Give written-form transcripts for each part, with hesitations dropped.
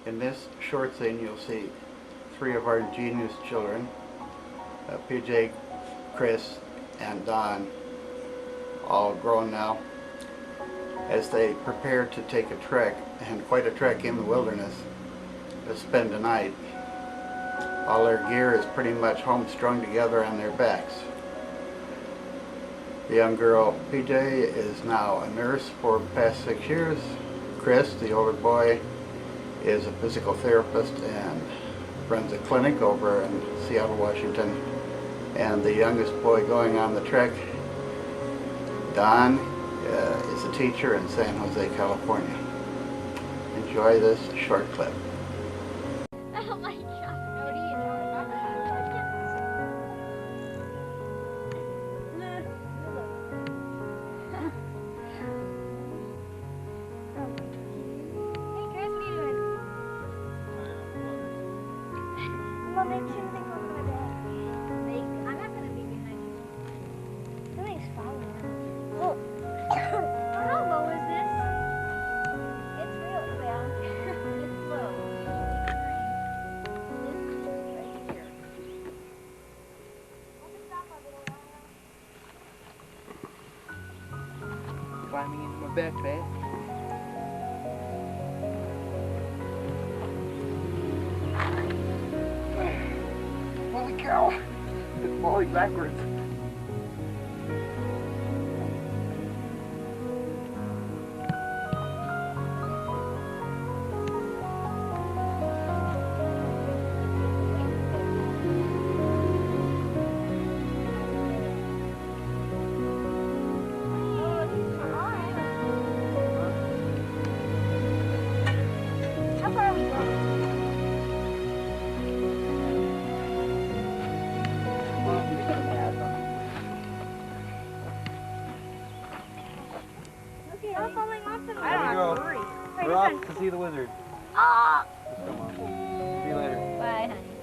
In this short scene you'll see three of our ingenious children, PJ, Chris, and Don, all grown now, as they prepare to take a trek, and quite a trek in the wilderness, to spend a night. All their gear is pretty much home-strung together on their backs. The young girl, PJ, is now a nurse for the past 6 years. Chris, the older boy, is a physical therapist and runs a clinic over in Seattle, Washington. And the youngest boy going on the trek, Don, is a teacher in San Jose, California. Enjoy this short clip. Oh my God. Well, make sure they go to my dad. I'm not going to be behind you. Something's following us. Oh. How low is this? It's real down. It's low. This is right here. Climbing into my backpack. Holy cow! It's falling backwards. How far are we going? Okay, I'm falling off the There we go. We're off to see the wizard. Ah! Just come on. See you later. Bye, honey.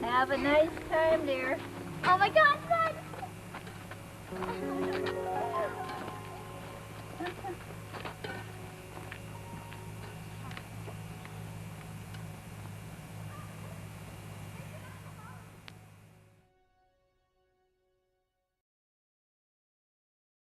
Have a nice time, dear. Oh my God!